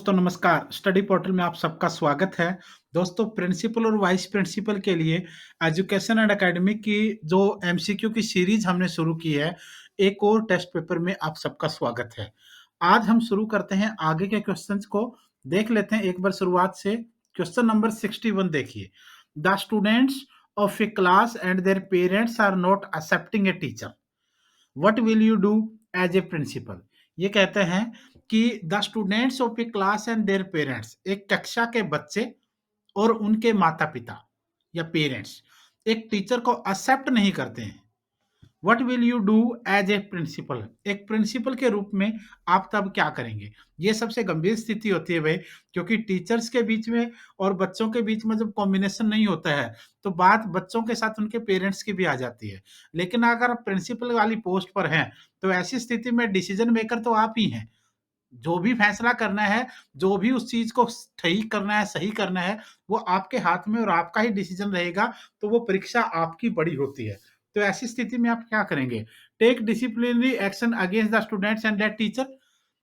दोस्तों नमस्कार, study portal में आप सबका स्वागत है। दोस्तों प्रिंसिपल और वाइस प्रिंसिपल के लिए एजुकेशन एंड एकेडमिक की जो एमसीक्यू की सीरीज हमने शुरू की है, एक और टेस्ट पेपर में आप सबका स्वागत है। आज हम शुरू करते हैं आगे के क्वेश्चंस को, देख लेते हैं एक बार शुरुआत से। क्वेश्चन नंबर 61 देखिए। The students of a class and their parents are not accepting a teacher, what will you do as a principal. ये कहते हैं कि the students of a class and their parents, एक कक्षा के बच्चे और उनके माता पिता या पेरेंट्स एक टीचर को एक्सेप्ट नहीं करते हैं। What will you do as a principal, एक प्रिंसिपल के रूप में आप तब क्या करेंगे। ये सबसे गंभीर स्थिति होती है भाई, क्योंकि टीचर्स के बीच में और बच्चों के बीच में जब कॉम्बिनेशन नहीं होता है तो बात बच्चों के साथ उनके पेरेंट्स की भी आ जाती है। लेकिन अगर आप प्रिंसिपल वाली पोस्ट पर हैं तो ऐसी स्थिति में डिसीजन मेकर तो आप ही हैं। जो भी फैसला करना है, जो भी उस चीज को ठीक करना है, सही करना है, वो आपके हाथ में और आपका ही डिसीजन रहेगा। तो वो परीक्षा आपकी बड़ी होती है। तो ऐसी स्थिति में आप क्या करेंगे। Take disciplinary action against the students and that teacher,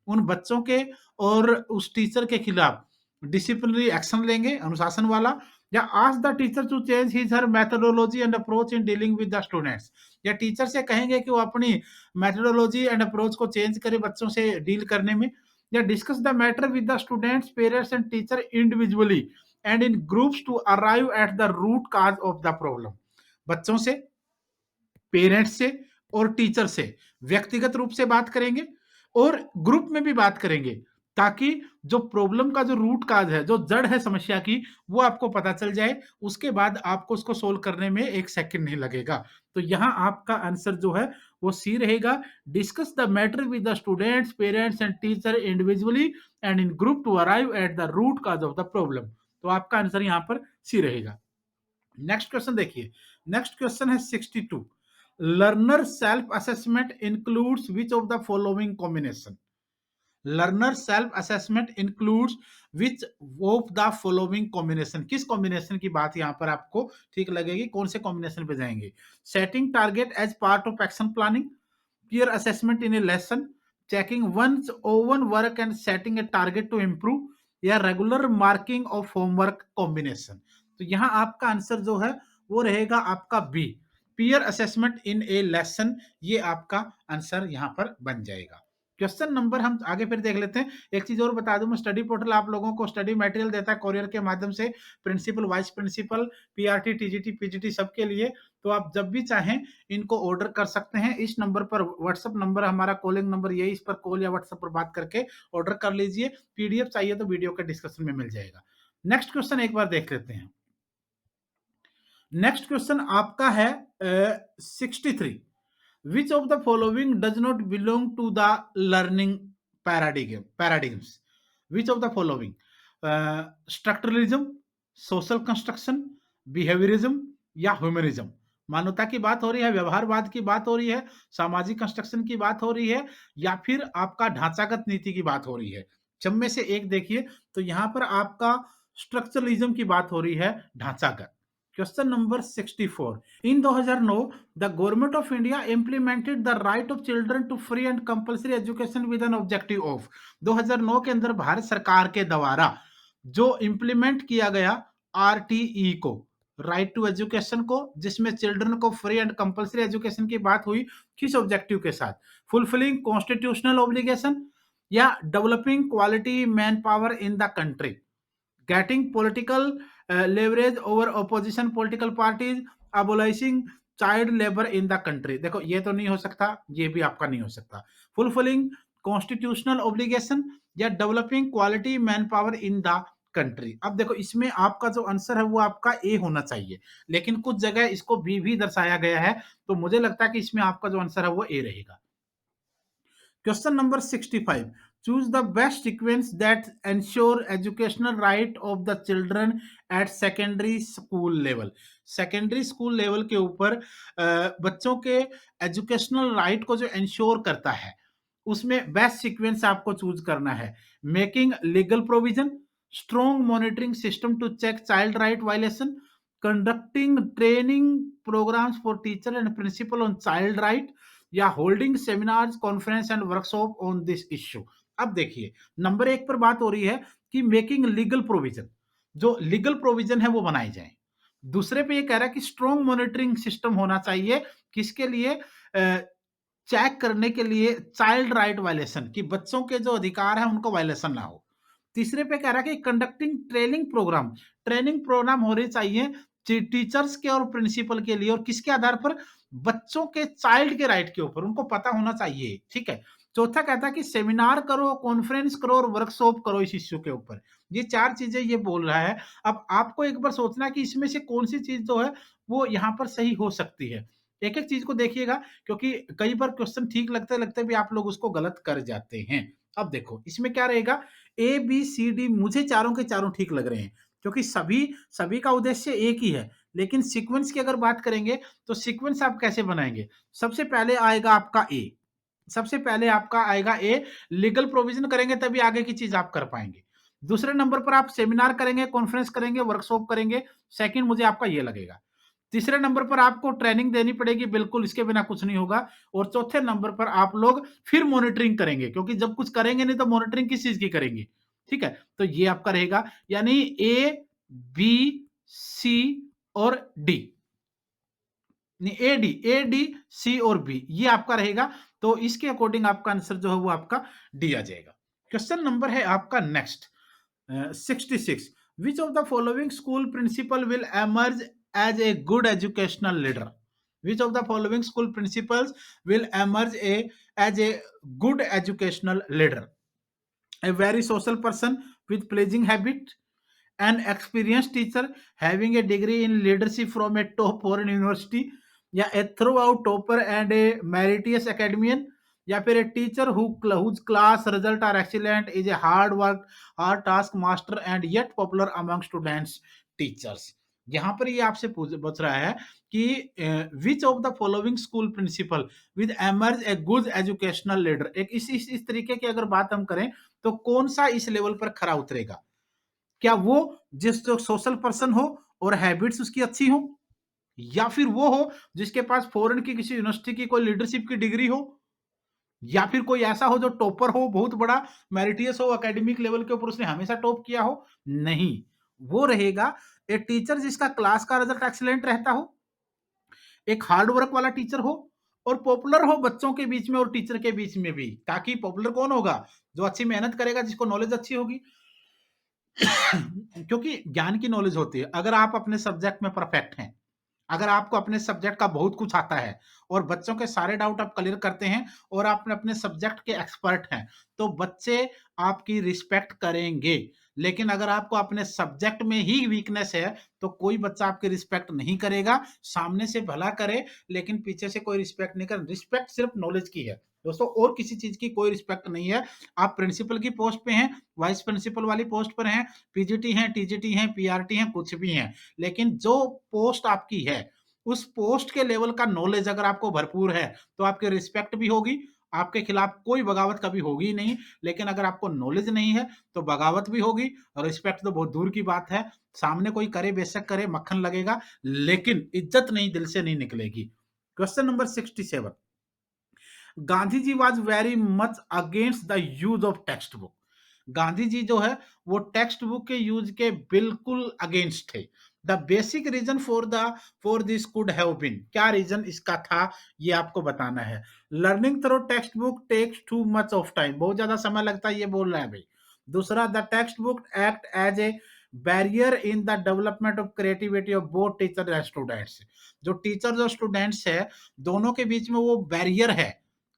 उन बच्चों के और उस टीचर के खिलाफ डिसिप्लिनरी एक्शन लेंगे, अनुशासन वाला। या ask the teacher to change his her methodology and approach in dealing with the students, या टीचर से कहेंगे कि वो अपनी मेथोडोलॉजी एंड अप्रोच को चेंज करे बच्चों से डील करने में। या discuss the matter with the students parents and teacher individually and in groups to arrive at the root cause of the problem. बच्चों से, पेरेंट्स से और टीचर से व्यक्तिगत रूप से बात करेंगे और ग्रुप में भी बात करेंगे, ताकि जो प्रॉब्लम का जो रूट काज है, जो जड़ है समस्या की, वो आपको पता चल जाए। उसके बाद आपको उसको सोल्व करने में एक सेकंड नहीं लगेगा। तो यहाँ आपका आंसर जो है वो सी रहेगा। Discuss the matter with the students parents and teacher individually and in group to arrive at the root cause of the problem. तो आपका आंसर यहाँ पर सी रहेगा। नेक्स्ट क्वेश्चन देखिए। नेक्स्ट क्वेश्चन है 62। Learner self assessment includes which of the following combination. Learner self assessment includes which of the following combination, किस combination की बात यहां पर आपको ठीक लगेगी, कौन से कॉम्बिनेशन पे जाएंगे। Setting target as part of action planning, peer assessment in a lesson, checking one's own work and setting a target to improve, या regular marking of homework combination. तो यहाँ आपका आंसर जो है वो रहेगा आपका B, peer assessment in a lesson. ये आपका आंसर यहाँ पर बन जाएगा। क्वेश्चन नंबर हम आगे फिर देख लेते हैं। एक चीज और बता दूं, मैं स्टडी पोर्टल आप लोगों को स्टडी मटेरियल देता है कोरियर के माध्यम से, principal vice principal PRT TGT PGT सबके लिए। तो आप जब भी चाहें इनको ऑर्डर कर सकते हैं। इस नंबर पर, व्हाट्सएप नंबर हमारा, कॉलिंग नंबर यही, इस पर कॉल या व्हाट्सएप पर बात करके ऑर्डर कर लीजिए। पीडीएफ चाहिए तो वीडियो के डिस्क्रिप्शन में मिल जाएगा। नेक्स्ट क्वेश्चन एक बार देख लेते हैं। नेक्स्ट क्वेश्चन आपका है 63। Which of the following does not belong to the learning paradigms. Which of the following, structuralism, social construction, behaviourism या ह्यूमनिज्म। मानवता की बात हो रही है, व्यवहारवाद की बात हो रही है, सामाजिक कंस्ट्रक्शन की बात हो रही है, या फिर आपका ढांचागत नीति की बात हो रही है। जब में से एक देखिए। तो यहां पर आपका स्ट्रक्चरलिज्म की बात हो रही है, ढांचागत। Question number 64। In 2009 the government of India implemented the right of children to free and compulsory education with an objective of. 2009 के अंदर भारत सरकार के द्वारा जो इंप्लीमेंट किया गया आरटीई को, राइट टू एजुकेशन को, जिसमें चिल्ड्रन को फ्री एंड कंपल्सरी एजुकेशन की बात हुई, किस ऑब्जेक्टिव के साथ। फुलफिलिंग कॉन्स्टिट्यूशनल ऑब्लिगेशन, या developing quality man power in the country, getting political leverage over opposition political parties, abolishing child labor in the country। देखो ये तो नहीं हो सकता, ये भी आपका नहीं हो सकता। fulfilling constitutional obligation या developing quality manpower in the country. अब देखो इसमें आपका जो आंसर है वो आपका ए होना चाहिए, लेकिन कुछ जगह इसको बी भी दर्शाया गया है। तो मुझे लगता है कि इसमें आपका जो आंसर है वो ए रहेगा। Question number 65. Choose the best sequence that ensure educational right of the children at secondary school level। Secondary school level के ऊपर बच्चों के एजुकेशनल राइट को जो इंश्योर करता है, उसमें बेस्ट सीक्वेंस आपको चूज करना है। Making legal provision, strong monitoring system to check child right violation, conducting training programmes for teacher and principal on child right, या holding seminars conference and workshop on this issue. अब देखिए, number एक पर बात हो रही है कि मेकिंग लीगल प्रोविजन, जो लीगल प्रोविजन है वो बनाए जाए। दूसरे पे ये कह रहा है कि स्ट्रॉन्ग मॉनिटरिंग सिस्टम होना चाहिए, किसके लिए, चेक करने के लिए चाइल्ड राइट वायलेशन, कि बच्चों के जो अधिकार है उनको वायलेशन ना हो। तीसरे पे कह रहा है कि कंडक्टिंग ट्रेनिंग प्रोग्राम होने चाहिए टीचर्स के और प्रिंसिपल के लिए, और किसके आधार पर, बच्चों के चाइल्ड के राइट के ऊपर उनको पता होना चाहिए, ठीक है। चौथा कहता है कि सेमिनार करो, कॉन्फ्रेंस करो और वर्कशॉप करो इस इश्यू के ऊपर। ये चार चीजें ये बोल रहा है। अब आपको एक बार सोचना है कि इसमें से कौन सी चीज जो है वो यहाँ पर सही हो सकती है। एक एक चीज को देखिएगा, क्योंकि कई बार क्वेश्चन ठीक लगते लगते भी आप लोग उसको गलत कर जाते हैं। अब देखो इसमें क्या रहेगा, ए बी सी डी मुझे चारों के चारों ठीक लग रहे हैं, क्योंकि सभी सभी का उद्देश्य एक ही है। लेकिन सीक्वेंस की अगर बात करेंगे तो सीक्वेंस आप कैसे बनाएंगे, सबसे पहले आएगा आपका ए, सबसे पहले आपका आएगा ए, लीगल प्रोविजन करेंगे तभी आगे की चीज आप कर पाएंगे। दूसरे नंबर पर आप सेमिनार करेंगे, कॉन्फ्रेंस करेंगे, वर्कशॉप करेंगे, सेकंड मुझे आपका ये लगेगा। तीसरे नंबर पर आपको ट्रेनिंग देनी पड़ेगी, बिल्कुल इसके बिना कुछ नहीं होगा। और चौथे नंबर पर आप लोग फिर मॉनिटरिंग करेंगे, क्योंकि जब कुछ करेंगे नहीं तो मॉनिटरिंग किस चीज की करेंगे, ठीक है। तो ये आपका रहेगा, यानी ए बी सी और डी, ए डी सी और बी, ये आपका रहेगा। तो इसके अकॉर्डिंग आपका आंसर जो है वो आपका डी आ जाएगा। क्वेश्चन नंबर है आपका next 66, which of the following school principal will emerge as a good educational leader, which of the following school principals will emerge as a good educational leader, a very social person with pleasing habit, an experienced teacher having a degree in leadership from a top foreign university, या a throughout topper and a meritorious academician, या फिर a teacher whose class result are excellent, is a hard task master and yet popular among students teachers। यहाँ पर ये आपसे पूछ रहा है कि which of the following school principal with emerge a good educational leader, एक इस तरीके की अगर बात हम करें तो कौन सा इस लेवल पर खरा उतरेगा, क्या वो जिस जो सोशल पर्सन हो और हैबिट्स उसकी अच्छी हो, या फिर वो हो जिसके पास फॉरेन की किसी यूनिवर्सिटी की कोई लीडरशिप की डिग्री हो, या फिर कोई ऐसा हो जो टॉपर हो, बहुत बड़ा मेरिटियस हो, एकेडमिक लेवल के ऊपर उसने हमेशा टॉप किया हो। नहीं, वो रहेगा ए टीचर जिसका क्लास का रिजल्ट एक्सीलेंट रहता हो, एक हार्ड वर्क वाला टीचर हो, और पॉपुलर हो बच्चों के बीच में और टीचर के बीच में भी। ताकि पॉपुलर कौन होगा, जो अच्छी मेहनत करेगा, जिसको नॉलेज अच्छी होगी। क्योंकि ज्ञान की नॉलेज होती है, अगर आप अपने सब्जेक्ट में परफेक्ट हैं, अगर आपको अपने सब्जेक्ट का बहुत कुछ आता है और बच्चों के सारे डाउट आप क्लियर करते हैं और आप अपने सब्जेक्ट के एक्सपर्ट हैं, तो बच्चे आपकी रिस्पेक्ट करेंगे। लेकिन अगर आपको अपने सब्जेक्ट में ही वीकनेस है तो कोई बच्चा आपकी रिस्पेक्ट नहीं करेगा, सामने से भला करे लेकिन पीछे से कोई रिस्पेक्ट नहीं करे। रिस्पेक्ट सिर्फ नॉलेज की है दोस्तों, और किसी चीज की कोई रिस्पेक्ट नहीं है। आप प्रिंसिपल की पोस्ट पे हैं, वाइस प्रिंसिपल वाली पोस्ट पर हैं, पीजीटी हैं, टीजीटी हैं, पीआरटी हैं, कुछ भी हैं, लेकिन जो पोस्ट आपकी है उस पोस्ट के लेवल का नॉलेज अगर आपको भरपूर है तो आपकी रिस्पेक्ट भी होगी, आपके खिलाफ कोई बगावत कभी होगी नहीं। लेकिन अगर आपको नॉलेज नहीं है तो बगावत भी होगी, और रिस्पेक्ट तो बहुत दूर की बात है, सामने कोई करे बेशक करे, मक्खन लगेगा, लेकिन इज्जत नहीं, दिल से नहीं निकलेगी। Question number 67, Gandhi ji was very much against the use of text book, Gandhi ji जो है वो टेक्स्ट बुक के यूज के बिल्कुल अगेंस्ट थे। The basic reason for this could have been, क्या रीजन इसका था ये आपको बताना है। Learning through text book takes too much of time, बहुत ज्यादा समय लगता है, ये बोल रहा है भाई। दूसरा, the text book act as a barrier in the development of creativity of both teacher and students, जो टीचर और स्टूडेंट्स है दोनों के बीच में वो बैरियर है,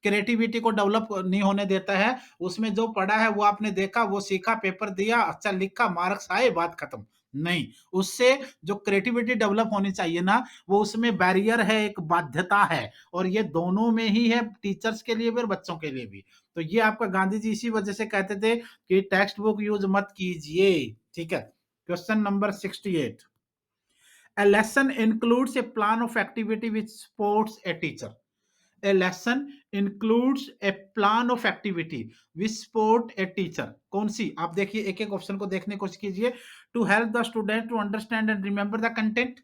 क्रिएटिविटी को डेवलप नहीं होने देता है। उसमें जो पढ़ा है वो आपने देखा, वो सीखा, पेपर दिया, अच्छा लिखा, मार्क्स आए, बात खत्म। नहीं, उससे जो क्रिएटिविटी डेवलप होनी चाहिए ना, वो उसमें बैरियर है, एक बाध्यता है, और ये दोनों में ही है, टीचर्स के लिए भी और बच्चों के लिए भी। तो ये आपका गांधी जी इसी वजह से कहते थे कि टेक्स्ट बुक यूज मत कीजिए, ठीक है। Question number 68, a lesson includes a plan of activity which supports a teacher, a lesson includes a plan of activity which support a teacher, कौन सी, आप देखिए एक एक ऑप्शन को देखने की कोशिश कीजिए। To help the student to understand and remember the content,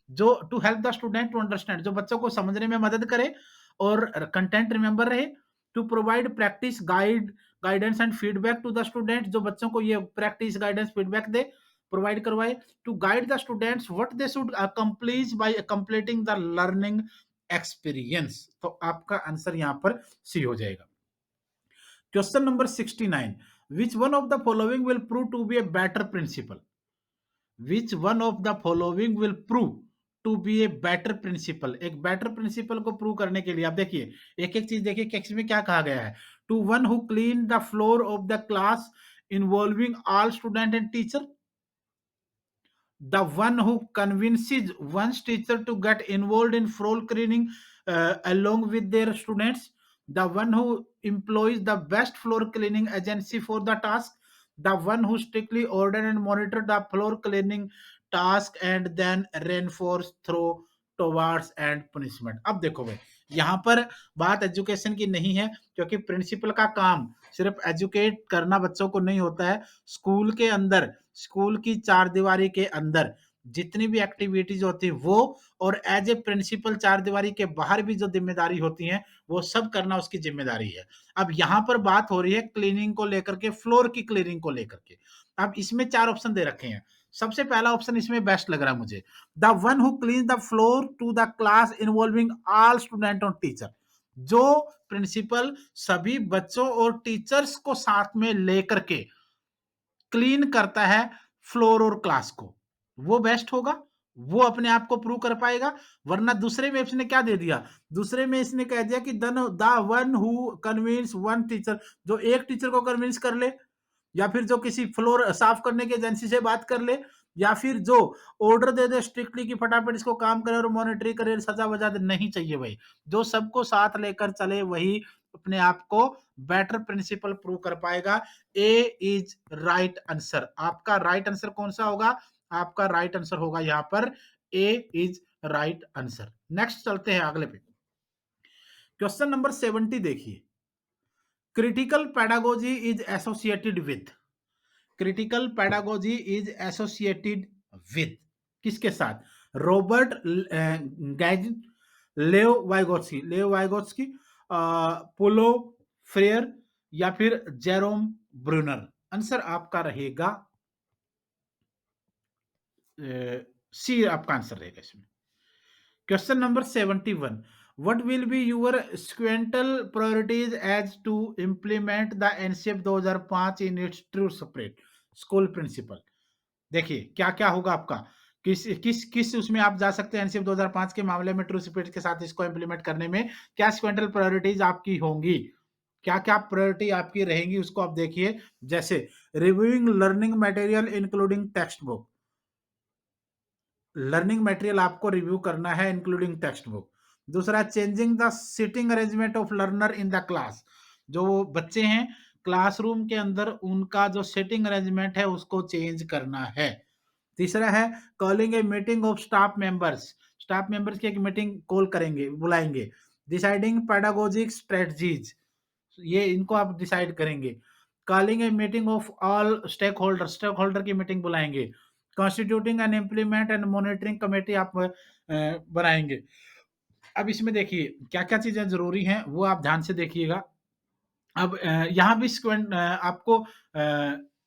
जो to help the student to understand, जो बच्चों को समझने में मदद करे और कंटेंट रिमेंबर रहे। To provide practice guide guidance and feedback to the student, जो बच्चों को ये प्रैक्टिस गाइडेंस फीडबैक दे, प्रोवाइड करवाए। To guide the students what they should accomplish by completing the learning experience. तो आपका आंसर यहां पर सी हो जाएगा। Question number 69, which one of the following will prove to be a better principal? Which one of the following will prove to be a better principal? एक better principal को prove करने के लिए आप देखिए, एक एक चीज देखिए कि इसमें क्या कहा गया है। To one who clean the floor of the class involving all student and teacher, the one who convinces one's teacher to get involved in floor cleaning along with their students, the one who employs the best floor cleaning agency for the task, the one who strictly order and monitor the floor cleaning task and then reinforce through towards and punishment। अब देखो भाई, यहाँ पर बात education की नहीं है, क्योंकि प्रिंसिपल का काम सिर्फ एजुकेट करना बच्चों को नहीं होता है। स्कूल के अंदर, स्कूल की चार दीवारी के अंदर जितनी भी एक्टिविटीज होती है वो, और एज ए प्रिंसिपल चार दीवारी के बाहर भी जो जिम्मेदारी होती है वो सब करना उसकी जिम्मेदारी है। अब यहाँ पर बात हो रही है क्लीनिंग को लेकर के, फ्लोर की क्लीनिंग को लेकर के। अब इसमें चार ऑप्शन दे रखे हैं। सबसे पहला ऑप्शन इसमें बेस्ट लग रहा है मुझे, the one who clean the floor to the class involving all student और टीचर। जो प्रिंसिपल सभी बच्चों और टीचर्स को साथ में लेकर के क्लीन करता है फ्लोर और क्लास को, वो बेस्ट होगा, वो अपने आप को प्रूव कर पाएगा। वरना दूसरे में इसने क्या दे दिया, दूसरे में इसने कह दिया कि the one who convince one teacher, जो एक टीचर को कन्विंस कर ले, या फिर जो किसी फ्लोर साफ करने की एजेंसी से बात कर ले, या फिर जो ऑर्डर दे दे स्ट्रिक्टली कि फटाफट इसको काम करे और मॉनिटरिंग करे, सजा वजा नहीं चाहिए भाई। जो सबको साथ लेकर चले वही अपने आप को बेटर प्रिंसिपल प्रूव कर पाएगा। A is right answer. आपका राइट आंसर कौन सा होगा? आपका राइट आंसर होगा यहाँ पर A is right answer. Next चलते हैं अगले पे। क्वेश्चन नंबर 70 देखिए, critical pedagogy is associated with, critical pedagogy is associated with किसके साथ? Robert Gagne, Lev Vygotsky, Lev Vygotsky, Paulo Freire, या फिर जेरोम ब्रूनर। आंसर आपका रहेगा सी, आपका आंसर रहेगा इसमें। Question number 71, what will be your sequential priorities as to implement the NCF 2005 in its true spirit? School principal. देखिए क्या क्या होगा आपका, किस किस किस उसमें आप जा सकते हैं एनसीएफ 2005 के मामले में ट्रू स्पिरिट के साथ इसको इंप्लीमेंट करने में क्या सेक्वेंटल प्रायोरिटीज आपकी होंगी, क्या क्या प्रायोरिटी आपकी रहेंगी उसको आप देखिए। जैसे reviewing learning material including text book, learning material आपको रिव्यू करना है इंक्लूडिंग टेक्स्ट बुक। दूसरा, changing the sitting arrangement of learner in the class, जो बच्चे हैं क्लासरूम के अंदर उनका जो सिटिंग अरेंजमेंट है उसको चेंज करना है। तीसरा है calling a meeting of staff members, staff members की एक मीटिंग कॉल करेंगे, बुलाएंगे। डिसाइडिंग पेडागोजिक स्ट्रेटजीज, ये इनको आप डिसाइड करेंगे। Calling a meeting of all stake holder, stake holder की मीटिंग बुलाएंगे। Constituting and implement and monitoring committee आप बनाएंगे। अब इसमें देखिए क्या क्या चीजें जरूरी हैं वो आप ध्यान से देखिएगा। अब यहाँ भी आपको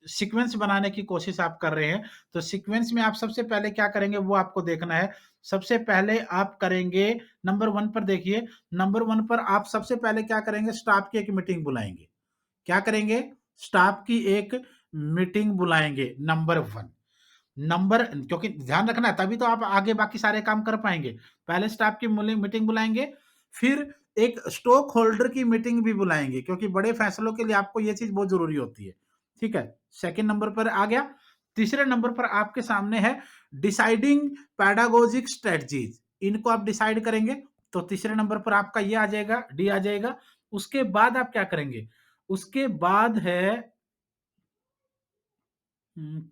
सीक्वेंस बनाने की कोशिश आप कर रहे हैं, तो सीक्वेंस में आप सबसे पहले क्या करेंगे वो आपको देखना है। सबसे पहले आप करेंगे नंबर 1 पर, देखिए नंबर 1 पर आप सबसे पहले क्या करेंगे, स्टाफ की एक मीटिंग बुलाएंगे। क्या करेंगे? स्टाफ की एक मीटिंग बुलाएंगे नंबर 1। नंबर, क्योंकि ध्यान रखना है तभी तो आप आगे बाकी सारे काम कर पाएंगे। पहले स्टाफ की मीटिंग बुलाएंगे, फिर एक स्टॉक होल्डर की मीटिंग भी बुलाएंगे, क्योंकि बड़े फैसलों के लिए आपको ये चीज बहुत जरूरी होती है। ठीक है, सेकंड नंबर पर आ गया। तीसरे नंबर पर आपके सामने है डिसाइडिंग पैडागोजिक स्ट्रेटजीज, इनको आप डिसाइड करेंगे। तो तीसरे नंबर पर आपका ये आ जाएगा, डी आ जाएगा। उसके बाद आप क्या करेंगे, उसके बाद है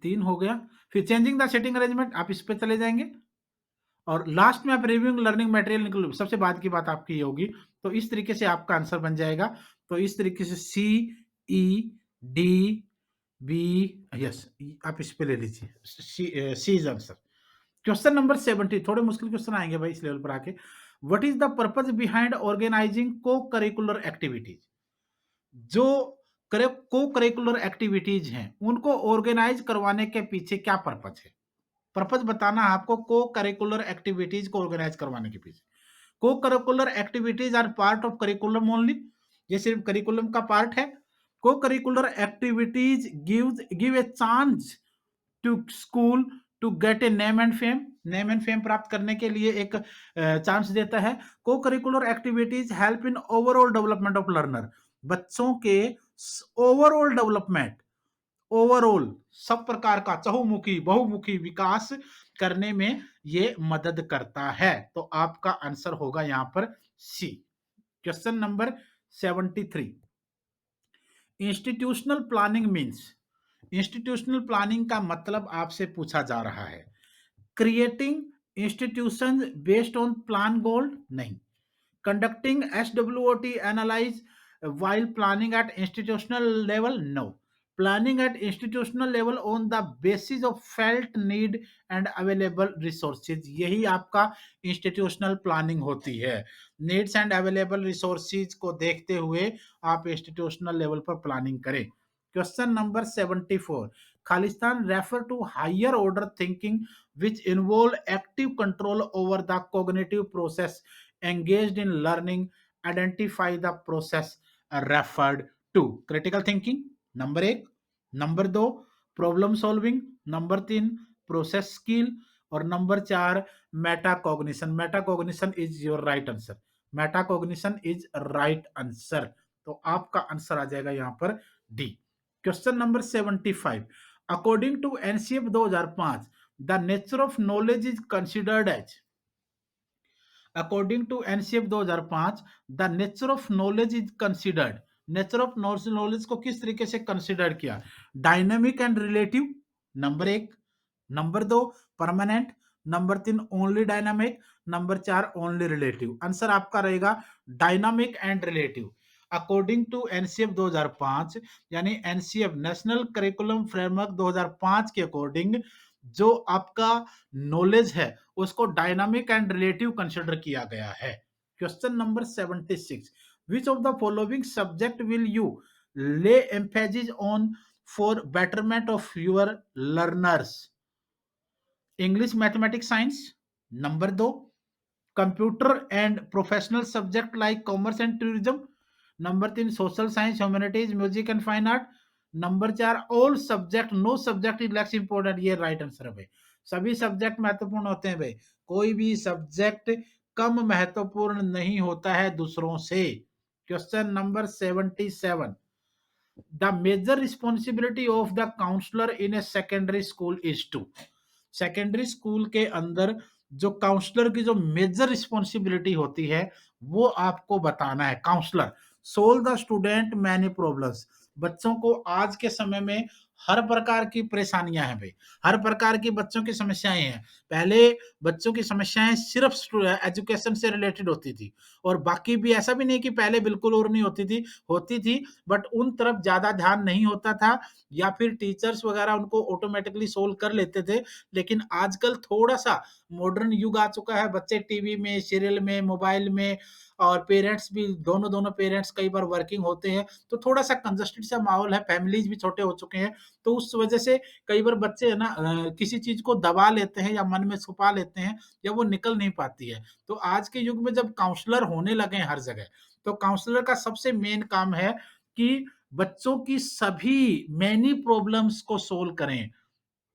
3 हो गया। फिर चेंजिंग द सेटिंग अरेंजमेंट, आप इस पे चले जाएंगे। और लास्ट में आप रिव्यूइंग लर्निंग मटेरियल निकल, सबसे बाद की बात आपकी ये होगी। तो इस तरीके से आपका आंसर बन जाएगा। तो इस तरीके से सी, ई, डी, बी, यस, आप इस पे ले लीजिए, सी इज आंसर। क्वेश्चन नंबर 70, थोड़े मुश्किल क्वेश्चन आएंगे भाई इस लेवल पर आके। What is the purpose behind organizing co curricular activities? जो को करिकुलर एक्टिविटीज हैं उनको ऑर्गेनाइज करवाने के पीछे क्या पर्पज है? पर्पज बताना है आपको को करिकुलर एक्टिविटीज को ऑर्गेनाइज करवाने के पीछे। Co curricular activities are part of curriculum only, ये सिर्फ करिकुलम का पार्ट है। Co curricular activities give a chance to school to get a name and fame प्राप्त करने के लिए एक चांस देता है। Co curricular activities help in overall development of learner, बच्चों के ओवरऑल डेवलपमेंट, ओवरऑल सब प्रकार का चहुमुखी बहुमुखी विकास करने में ये मदद करता है। तो आपका आंसर होगा यहां पर C. Question number 73, institutional planning means, institutional planning का मतलब आपसे पूछा जा रहा है creating institution based on plan goal, नहीं। Conducting SWOT analyze while planning at institutional level, no. Planning at institutional level on the basis of felt need and available resources, यही आपका institutional planning होती है। needs and available resources को देखते हुए आप institutional level पर planning करें। क्वेश्चन नंबर 74, खालिस्तान refer to higher order thinking which involve active control over the cognitive process engaged in learning, identify the process referred to, critical thinking नंबर एक, नंबर दो प्रॉब्लम सॉल्विंग, नंबर तीन प्रोसेस स्किल, और नंबर चार metacognition. Metacognition is your right answer, metacognition is right answer. तो आपका आंसर आ जाएगा यहां पर D. Question number 75, according to NCF 2005 the nature of knowledge is considered as, according to NCF 2005 the nature of knowledge is considered, nature of knowledge को किस तरीके से कंसिडर किया? डायनेमिक एंड रिलेटिव, नंबर एक, नंबर दो परमानेंट, नंबर तीन ओनली डायनामिक, नंबर चार ओनली रिलेटिव। आंसर आपका रहेगा dynamic and relative. According to NCF 2005 यानी एनसीएफ नेशनल करिकुलम फ्रेमवर्क 2005 के अकॉर्डिंग जो आपका नॉलेज है उसको डायनामिक एंड रिलेटिव कंसिडर किया गया है। Question number 76, which of the following subject will you lay emphasis on for betterment of your learners? English mathematics science, number दो computer and professional subject like commerce and tourism, number तीन social science humanities music and fine art, number चार all subject no subject is less important. ये right answer है भाई, सभी subject महत्वपूर्ण होते हैं भाई, कोई भी सब्जेक्ट कम महत्वपूर्ण नहीं होता है दूसरों से। Question number 77, the major responsibility of the counsellor in a secondary school is to, secondary school के अंदर जो काउंसलर की जो मेजर रिस्पॉन्सिबिलिटी होती है वो आपको बताना है। Counsellor solve the student many problems, बच्चों को आज के समय में हर प्रकार की परेशानियां हैं भाई, हर प्रकार की बच्चों की समस्याएं हैं। पहले बच्चों की समस्याएं सिर्फ एजुकेशन से रिलेटेड होती थी, और बाकी भी ऐसा भी नहीं कि पहले बिल्कुल और नहीं होती थी, बट उन तरफ ज्यादा ध्यान नहीं होता था, या फिर टीचर्स वगैरह उनको ऑटोमेटिकली सोल्व कर लेते थे। लेकिन आजकल थोड़ा सा मॉडर्न युग आ चुका है, बच्चे टीवी में, सीरियल में, मोबाइल में, और पेरेंट्स भी दोनों दोनों पेरेंट्स कई बार वर्किंग होते हैं, तो थोड़ा सा कंजस्टेड सा माहौल है, फैमिलीज भी छोटे हो चुके हैं, तो उस वजह से कई बार बच्चे है ना किसी चीज को दबा लेते हैं या मन में छुपा लेते हैं, या वो निकल नहीं पाती है। तो आज के युग में जब काउंसलर होने लगे हैं हर जगह, तो काउंसलर का सबसे मेन काम है कि बच्चों की सभी मेनी प्रॉब्लम्स को सोल्व करें।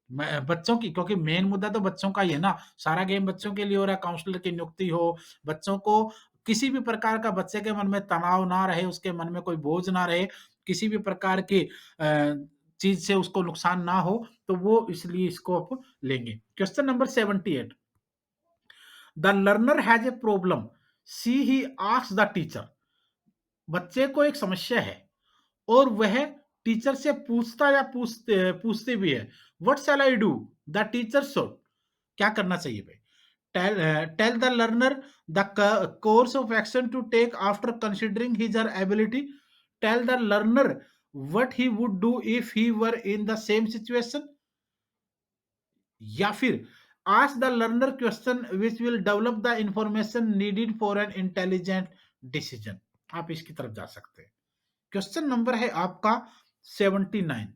बच्चों की, क्योंकि मेन मुद्दा तो बच्चों का ही है ना, सारा गेम बच्चों के लिए हो रहा है, काउंसलर की नियुक्ति हो, बच्चों को किसी भी प्रकार का बच्चे के मन में तनाव ना रहे, उसके मन में कोई बोझ ना रहे, किसी भी प्रकार की चीज से उसको नुकसान ना हो, तो वो इसलिए इसको आप लेंगे। Question number 78, the learner has a problem she he asks the teacher, बच्चे को एक समस्या है और वह टीचर से पूछता या पूछते भी है, what shall I do, the teacher should, क्या करना चाहिए भाई? Tell the learner the course of action to take after considering his her ability, tell the learner what he would do if he were in the same situation, या फिर ask the learner question which will develop the information needed for an intelligent decision. आप इसकी तरफ जा सकते हैं। Question number है आपका 79।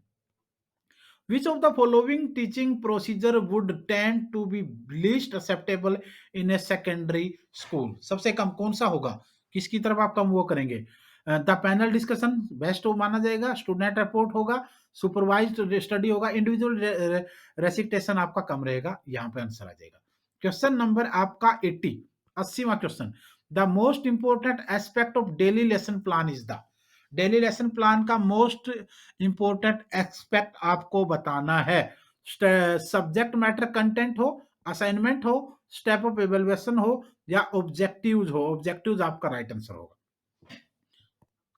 Which of the following teaching procedure would tend to be least acceptable in a secondary school? सबसे कम कौन सा होगा, किसकी तरफ आप कम वो करेंगे? द पैनल डिस्कशन बेस्ट वो माना जाएगा, स्टूडेंट रिपोर्ट होगा, सुपरवाइज्ड स्टडी होगा, इंडिविजुअल रेसिटेशन आपका कम रहेगा। यहाँ पे आंसर आ जाएगा। क्वेश्चन नंबर आपका 80, 80वां question. The most important aspect of daily lesson plan is the, daily lesson plan का मोस्ट इंपॉर्टेंट एक्सपेक्ट आपको बताना है। सब्जेक्ट मैटर कंटेंट हो, असाइनमेंट हो, स्टेप ऑफ इवेल्युएशन हो या ऑब्जेक्टिव्स हो। ऑब्जेक्टिव्स आपका राइट आंसर होगा।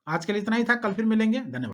आज के लिए इतना ही था, कल फिर मिलेंगे। धन्यवाद।